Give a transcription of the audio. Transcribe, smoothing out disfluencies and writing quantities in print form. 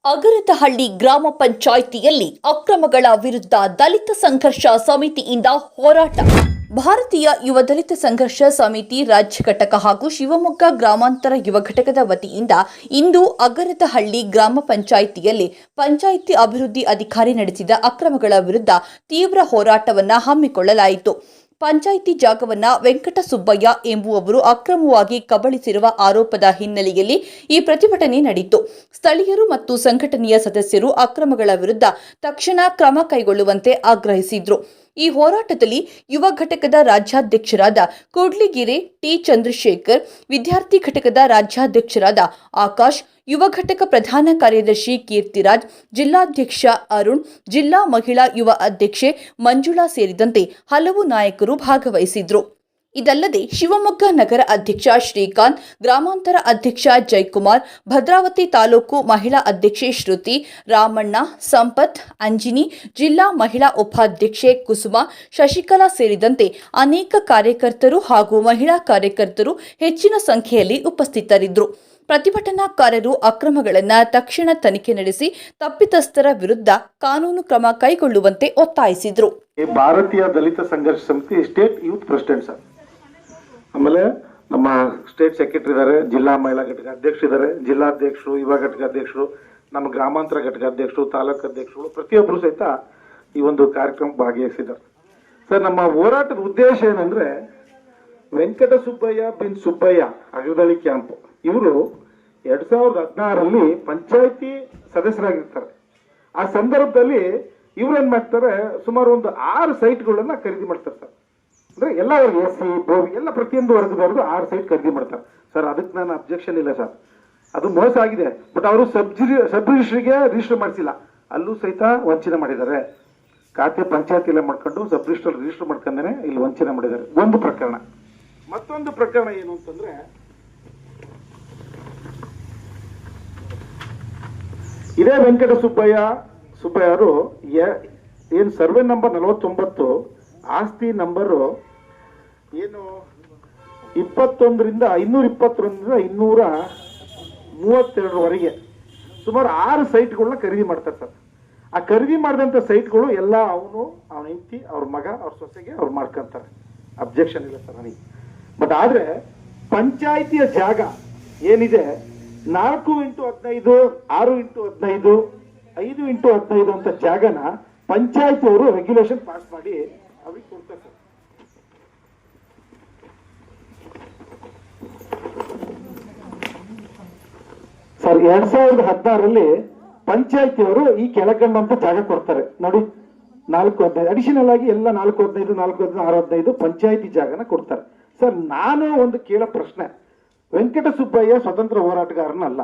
ಅಗರದಹಳ್ಳಿ ಗ್ರಾಮ ಪಂಚಾಯಿತಿಯಲ್ಲಿ ಅಕ್ರಮಗಳ ವಿರುದ್ಧ ದಲಿತ ಸಂಘರ್ಷ ಸಮಿತಿಯಿಂದ ಹೋರಾಟ. ಭಾರತೀಯ ಯುವ ದಲಿತ ಸಂಘರ್ಷ ಸಮಿತಿ ರಾಜ್ಯ ಘಟಕ ಹಾಗೂ ಶಿವಮೊಗ್ಗ ಗ್ರಾಮಾಂತರ ಯುವ ಘಟಕದ ವತಿಯಿಂದ ಇಂದು ಅಗರದಹಳ್ಳಿ ಗ್ರಾಮ ಪಂಚಾಯಿತಿಯಲ್ಲಿ ಪಂಚಾಯಿತಿ ಅಭಿವೃದ್ಧಿ ಅಧಿಕಾರಿ ನಡೆಸಿದ ಅಕ್ರಮಗಳ ವಿರುದ್ಧ ತೀವ್ರ ಹೋರಾಟವನ್ನು ಹಮ್ಮಿಕೊಳ್ಳಲಾಯಿತು. ಪಂಚಾಯಿತಿ ಜಾಗವನ್ನ ವೆಂಕಟಸುಬ್ಬಯ್ಯ ಎಂಬುವವರು ಅಕ್ರಮವಾಗಿ ಕಬಳಿಸಿರುವ ಆರೋಪದ ಹಿನ್ನೆಲೆಯಲ್ಲಿ ಈ ಪ್ರತಿಭಟನೆ ನಡೆಯಿತು. ಸ್ಥಳೀಯರು ಮತ್ತು ಸಂಘಟನೆಯ ಸದಸ್ಯರು ಅಕ್ರಮಗಳ ವಿರುದ್ಧ ತಕ್ಷಣ ಕ್ರಮ ಕೈಗೊಳ್ಳುವಂತೆ ಆಗ್ರಹಿಸಿದ್ರು. ಈ ಹೋರಾಟದಲ್ಲಿ ಯುವ ಘಟಕದ ರಾಜ್ಯಾಧ್ಯಕ್ಷರಾದ ಕೂಡ್ಲಿಗೆರೆ ಟಿ ಚಂದ್ರಶೇಖರ್, ವಿದ್ಯಾರ್ಥಿ ಘಟಕದ ರಾಜ್ಯಾಧ್ಯಕ್ಷರಾದ ಆಕಾಶ್, ಯುವ ಘಟಕ ಪ್ರಧಾನ ಕಾರ್ಯದರ್ಶಿ ಕೀರ್ತಿರಾಜ್, ಜಿಲ್ಲಾಧ್ಯಕ್ಷ ಅರುಣ್, ಜಿಲ್ಲಾ ಮಹಿಳಾ ಯುವ ಅಧ್ಯಕ್ಷೆ ಮಂಜುಳಾ ಸೇರಿದಂತೆ ಹಲವು ನಾಯಕರು ಭಾಗವಹಿಸಿದ್ರು. ಇದಲ್ಲದೆ ಶಿವಮೊಗ್ಗ ನಗರ ಅಧ್ಯಕ್ಷ ಶ್ರೀಕಾಂತ್, ಗ್ರಾಮಾಂತರ ಅಧ್ಯಕ್ಷ ಜಯಕುಮಾರ್, ಭದ್ರಾವತಿ ತಾಲೂಕು ಮಹಿಳಾ ಅಧ್ಯಕ್ಷೆ ಶ್ರುತಿ, ರಾಮಣ್ಣ, ಸಂಪತ್, ಅಂಜಿನಿ, ಜಿಲ್ಲಾ ಮಹಿಳಾ ಉಪಾಧ್ಯಕ್ಷೆ ಕುಸುಮ, ಶಶಿಕಲಾ ಸೇರಿದಂತೆ ಅನೇಕ ಕಾರ್ಯಕರ್ತರು ಹಾಗೂ ಮಹಿಳಾ ಕಾರ್ಯಕರ್ತರು ಹೆಚ್ಚಿನ ಸಂಖ್ಯೆಯಲ್ಲಿ ಉಪಸ್ಥಿತರಿದ್ದರು. ಪ್ರತಿಭಟನಾಕಾರರು ಅಕ್ರಮಗಳನ್ನು ತಕ್ಷಣ ತನಿಖೆ ನಡೆಸಿ ತಪ್ಪಿತಸ್ಥರ ವಿರುದ್ಧ ಕಾನೂನು ಕ್ರಮ ಕೈಗೊಳ್ಳುವಂತೆ ಒತ್ತಾಯಿಸಿದರು. ಭಾರತೀಯ ದಲಿತ ಸಂಘರ್ಷ ಸಮಿತಿ ಸ್ಟೇಟ್ ಯೂತ್ ಪ್ರೆಸಿಡೆಂಟ್ ಸರ್, ಆಮೇಲೆ ನಮ್ಮ ಸ್ಟೇಟ್ ಸೆಕ್ರೆಟರಿ ಇದ್ದಾರೆ, ಜಿಲ್ಲಾ ಮಹಿಳಾ ಘಟಕ ಅಧ್ಯಕ್ಷರು ಇದ್ದಾರೆ, ಜಿಲ್ಲಾಧ್ಯಕ್ಷರು, ಯುವ ಘಟಕ ಅಧ್ಯಕ್ಷರು, ನಮ್ಮ ಗ್ರಾಮಾಂತರ ಘಟಕ ಅಧ್ಯಕ್ಷರು, ತಾಲೂಕು ಅಧ್ಯಕ್ಷರು, ಪ್ರತಿಯೊಬ್ಬರು ಸಹಿತ ಈ ಒಂದು ಕಾರ್ಯಕ್ರಮ ಭಾಗವಹಿಸಿದ್ದಾರೆ. ಸರ್, ನಮ್ಮ ಹೋರಾಟದ ಉದ್ದೇಶ ಏನಂದ್ರೆ ವೆಂಕಟಸುಬ್ಬಯ್ಯ ಬಿನ್ ಸುಬ್ಬಯ್ಯ ಅಗರದಹಳ್ಳಿ ಕ್ಯಾಂಪ್ ಇವರು 2016ರಲ್ಲಿ ಪಂಚಾಯಿತಿ ಸದಸ್ಯರಾಗಿರ್ತಾರೆ. ಆ ಸಂದರ್ಭದಲ್ಲಿ ಇವ್ರು ಏನ್ ಮಾಡ್ತಾರೆ, ಸುಮಾರು ಒಂದು 6 ಸೈಟ್ಗಳನ್ನ ಖರೀದಿ ಮಾಡ್ತಾರೆ ಸರ್. ಅಂದ್ರೆ ಎಲ್ಲ ಅವ್ರಿಗೆ ಎಸ್ಸಿ ಬೋವಿ ಎಲ್ಲ ಪ್ರತಿಯೊಂದು ವರ್ಗದವ್ರದ್ದು 6 ಸೈಟ್ ಖರೀದಿ ಮಾಡ್ತಾರೆ ಸರ್. ಅದಕ್ಕೆ ನಾನು ಅಬ್ಜೆಕ್ಷನ್ ಇಲ್ಲ ಸರ್, ಅದು ಮೋಸ ಆಗಿದೆ. ಬಟ್ ಅವರು ಸಬ್ ರಿಜಿಸ್ಟ್ರಿಗೆ ರಿಜಿಸ್ಟರ್ ಮಾಡಿಸಿಲ್ಲ, ಅಲ್ಲೂ ಸಹಿತ ವಂಚನೆ ಮಾಡಿದ್ದಾರೆ. ಖಾತೆ ಪಂಚಾಯತಿಯಲ್ಲೇ ಮಾಡ್ಕೊಂಡು ಸಬ್ ರಿಜಿಸ್ಟರ್ ಮಾಡ್ಕೊಂಡೇ ಇಲ್ಲಿ ವಂಚನೆ ಮಾಡಿದ್ದಾರೆ. ಒಂದು ಪ್ರಕರಣ. ಮತ್ತೊಂದು ಪ್ರಕರಣ ಏನು ಅಂತಂದ್ರೆ, ಇದೇ ವೆಂಕಟಸುಬ್ಬಯ್ಯ ಅವರು ಏನು ಸರ್ವೆ ನಂಬರ್ 49 ಆಸ್ತಿ ನಂಬರು ಏನು 221ರಿಂದ 232ವರೆಗೆ ಸುಮಾರು 6 ಸೈಟ್ಗಳನ್ನ ಖರೀದಿ ಮಾಡ್ತಾರೆ ಸರ್. ಆ ಖರೀದಿ ಮಾಡಿದಂಥ ಸೈಟ್ಗಳು ಎಲ್ಲ ಅವನ ಹೆಂಡತಿ, ಅವ್ರ ಮಗ, ಅವ್ರ ಸೊಸೆಗೆ ಅವ್ರು ಮಾಡ್ಕೊಂತಾರೆ. ಅಬ್ಜೆಕ್ಷನ್ ಇಲ್ಲ ಸರ್ ನನಗೆ. ಬಟ್ ಆದ್ರೆ ಪಂಚಾಯಿತಿಯ ಜಾಗ ಏನಿದೆ 4x15, 6x15, 5x15 ಅಂತ ಜಾಗನ ಪಂಚಾಯತಿ ಅವರು ರೆಗ್ಯುಲೇಷನ್ ಪಾಸ್ ಮಾಡಿ ಅವ್ರಿಗೆ ಕೊಡ್ತಾರೆ ಸರ್. 2016ರಲ್ಲಿ ಪಂಚಾಯತಿಯವರು ಈ ಕೆಳಕಂಡಂತ ಜಾಗ ಕೊಡ್ತಾರೆ ನೋಡಿ. 4x15 ಅಡಿಷನಲ್ ಆಗಿ ಎಲ್ಲ 4x15, 4x15, 6x15 ಪಂಚಾಯತಿ ಜಾಗನ ಕೊಡ್ತಾರೆ ಸರ್. ನಾನು ಒಂದು ಕೇಳೋ ಪ್ರಶ್ನೆ, ವೆಂಕಟಸುಬ್ಬಯ್ಯ ಸ್ವತಂತ್ರ ಹೋರಾಟಗಾರನಲ್ಲ.